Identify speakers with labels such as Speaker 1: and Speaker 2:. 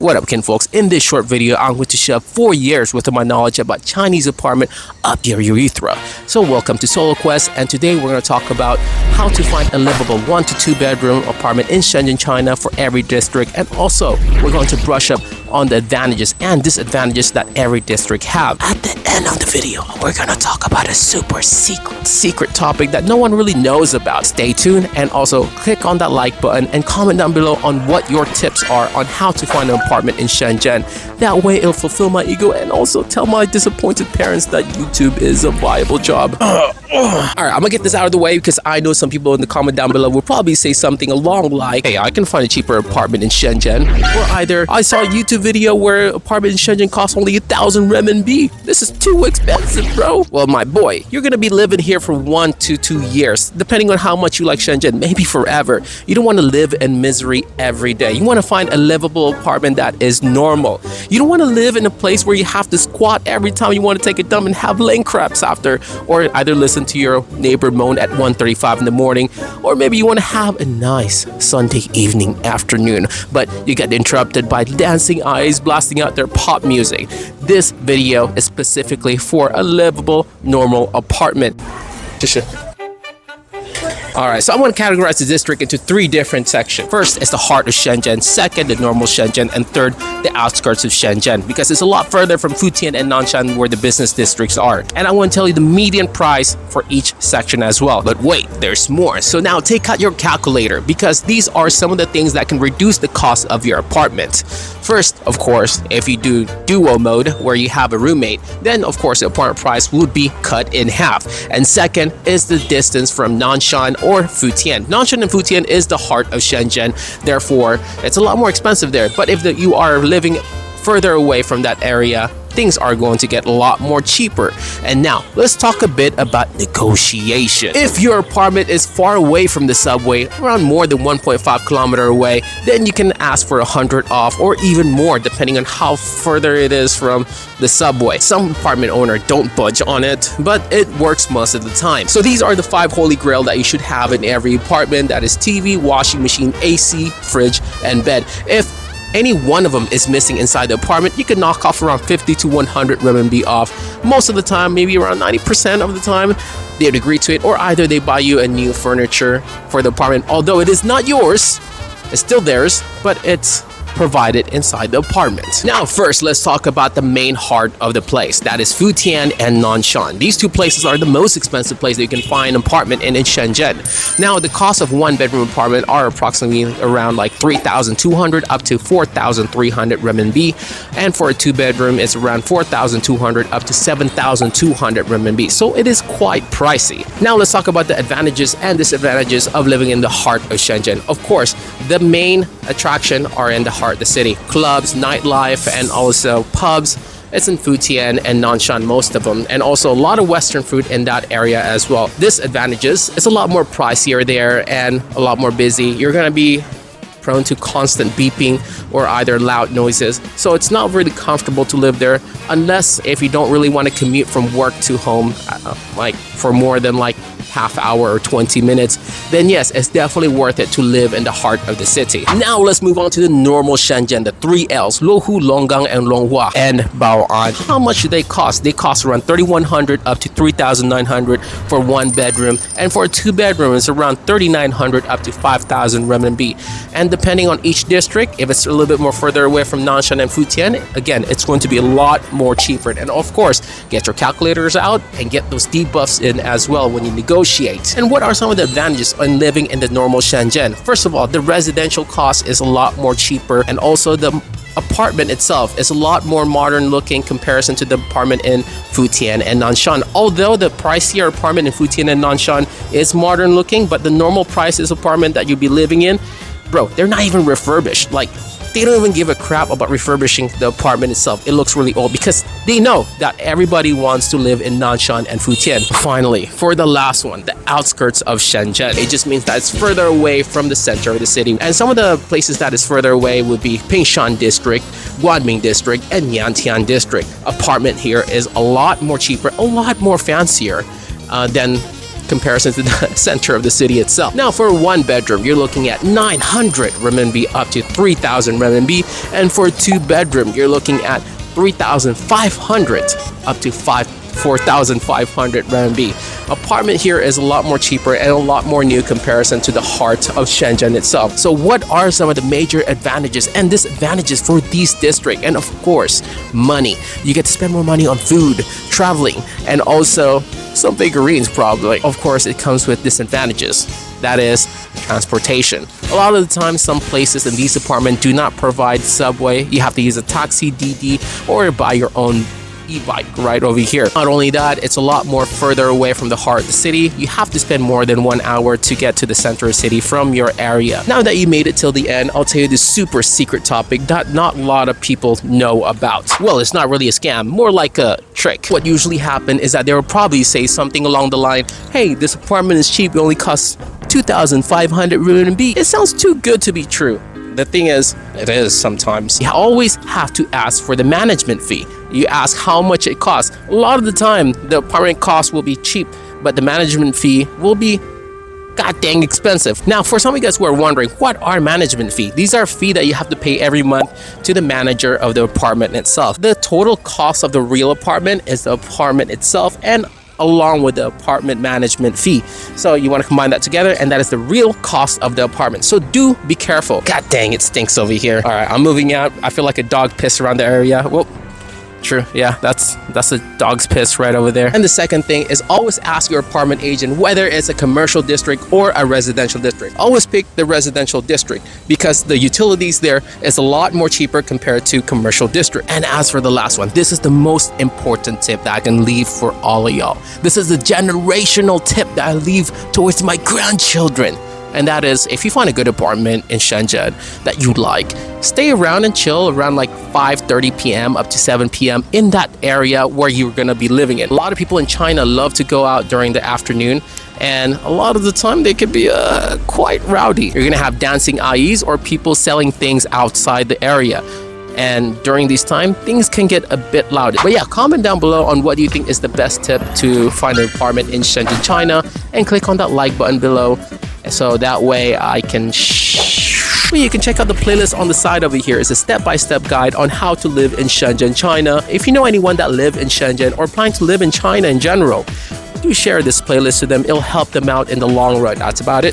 Speaker 1: What up, kin folks? In this short video, I'm going to share 4 years worth of my knowledge about Chinese apartment up your urethra. So welcome to Solo Quest, and today we're going to talk about how to find a livable 1 to 2 bedroom apartment in Shenzhen, China for every district, and also we're going to brush up on the advantages and disadvantages that every district have. At the end of the video, we're going to talk about a super secret topic that no one really knows about. Stay tuned and also click on that like button and comment down below on what your tips are on how to find an apartment in Shenzhen. That way it'll fulfill my ego and also tell my disappointed parents that YouTube is a viable job. Alright, I'm gonna get this out of the way because I know some people in the comment down below will probably say something along like, hey, I can find a cheaper apartment in Shenzhen. Or either, I saw a YouTube video where apartment in Shenzhen costs only 1,000 renminbi. This is too expensive, bro. Well, my boy, you're gonna be living here for 1 to 2 years, depending on how much you like Shenzhen, maybe forever. You don't want to live in misery every day. You want to find a livable apartment that is normal. You don't want to live in a place where you have to squat every time you want to take a dump and have lane cramps after, or either listen to your neighbor moan at 1:35 in the morning, or maybe you want to have a nice Sunday evening afternoon, but you get interrupted by dancing eyes blasting out their pop music. This video is specifically for a livable, normal apartment. Alright, so I'm going to categorize the district into 3 different sections. First is the heart of Shenzhen, second the normal Shenzhen, and third the outskirts of Shenzhen, because it's a lot further from Futian and Nanshan where the business districts are. And I want to tell you the median price for each section as well. But wait, there's more. So now take out your calculator, because these are some of the things that can reduce the cost of your apartment. First, of course, if you do duo mode where you have a roommate, then of course the apartment price would be cut in half. And second is the distance from Nanshan or Futian. Nanshan and Futian is the heart of Shenzhen, therefore it's a lot more expensive there. But if you are living further away from that area, things are going to get a lot more cheaper. And now let's talk a bit about negotiation. If your apartment is far away from the subway, around more than 1.5 kilometer away, then you can ask for 100 off or even more depending on how further it is from the subway. Some apartment owner don't budge on it, but it works most of the time. So these are the 5 holy grail that you should have in every apartment. That is TV, washing machine, AC, fridge, and bed. If any one of them is missing inside the apartment, you can knock off around 50 to 100 renminbi off. Most of the time, maybe around 90% of the time, they'd agree to it, or either they buy you a new furniture for the apartment. Although it is not yours, it's still theirs, but it's provided inside the apartment. Now first, let's talk about the main heart of the place. That is Futian and Nanshan. These 2 places are the most expensive place that you can find an apartment in Shenzhen. Now the cost of 1-bedroom apartment are approximately around like 3,200 up to 4,300 renminbi, and for a 2-bedroom it's around 4,200 up to 7,200 renminbi. So it is quite pricey. Now let's talk about the advantages and disadvantages of living in the heart of Shenzhen. Of course, the main attraction are in the heart of the city. Clubs, nightlife, and also pubs. It's in Futian and Nanshan, most of them, and also a lot of Western food in that area as well. Disadvantages, it's a lot more pricier there and a lot more busy. You're gonna be prone to constant beeping or either loud noises, so it's not really comfortable to live there unless if you don't really want to commute from work to home like for more than like half hour or 20 minutes, then yes, it's definitely worth it to live in the heart of the city. Now let's move on to the normal Shenzhen, the 3 L's, Luohu, Longgang, and Longhua, and Bao'an. How much do they cost? They cost around 3,100 up to 3,900 for 1 bedroom, and for a 2-bedroom it's around 3,900 up to 5,000 renminbi. And depending on each district, if it's a little bit more further away from Nanshan and Futian, again, it's going to be a lot more cheaper. And of course, get your calculators out and get those debuffs in as well when you negotiate. And what are some of the advantages in living in the normal Shenzhen? First of all, the residential cost is a lot more cheaper, and also the apartment itself is a lot more modern looking comparison to the apartment in Futian and Nanshan. Although the pricier apartment in Futian and Nanshan is modern looking, but the normal prices apartment that you'll be living in, bro, they're not even refurbished. Like, they don't even give a crap about refurbishing the apartment itself. It looks really old because they know that everybody wants to live in Nanshan and Futian. Finally, for the last one, the outskirts of Shenzhen. It just means that it's further away from the center of the city. And some of the places that is further away would be Pingshan District, Guanming District, and Yantian District. Apartment here is a lot more cheaper, a lot more fancier than comparison to the center of the city itself. Now, for a one bedroom, you're looking at 900 renminbi up to 3,000 renminbi, and for a two bedroom, you're looking at 3,500 up to 4,500 RMB. Apartment here is a lot more cheaper and a lot more new comparison to the heart of Shenzhen itself. So what are some of the major advantages and disadvantages for these districts? And of course, money. You get to spend more money on food, traveling, and also some figurines probably. Of course, it comes with disadvantages. That is transportation. A lot of the time, some places in these apartments do not provide subway. You have to use a taxi, DD, or buy your own e-bike right over here. Not only that, it's a lot more further away from the heart of the city. You have to spend more than 1 hour to get to the center of the city from your area. Now that you made it till the end, I'll tell you this super secret topic that not a lot of people know about. Well, it's not really a scam, more like a trick. What usually happens is that they will probably say something along the line, hey, this apartment is cheap, it only costs 2,500 RMB. It sounds too good to be true. The thing is, it is sometimes. You always have to ask for the management fee. You ask how much it costs. A lot of the time, the apartment cost will be cheap, but the management fee will be god dang expensive. Now, for some of you guys who are wondering, what are management fee? These are fees that you have to pay every month to the manager of the apartment itself. The total cost of the real apartment is the apartment itself and along with the apartment management fee. So you want to combine that together, and that is the real cost of the apartment. So do be careful. God dang, it stinks over here. All right, I'm moving out. I feel like a dog pissed around the area. Whoop. True, yeah, that's a dog's piss right over there. And the second thing is always ask your apartment agent whether it's a commercial district or a residential district. Always pick the residential district because the utilities there is a lot more cheaper compared to commercial district. And as for the last one, this is the most important tip that I can leave for all of y'all. This is the generational tip that I leave towards my grandchildren. And that is, if you find a good apartment in Shenzhen that you like, stay around and chill around like 5:30 p.m. up to 7 p.m. in that area where you're gonna be living in. A lot of people in China love to go out during the afternoon, and a lot of the time they can be quite rowdy. You're gonna have dancing AIs or people selling things outside the area. And during this time, things can get a bit louder. But yeah, comment down below on what you think is the best tip to find an apartment in Shenzhen, China, and click on that like button below. So that way I can you can check out the playlist on the side over here. It's a step-by-step guide on how to live in Shenzhen, China. If you know anyone that live in Shenzhen or planning to live in China in general, do share this playlist to them. It'll help them out in the long run. That's about it.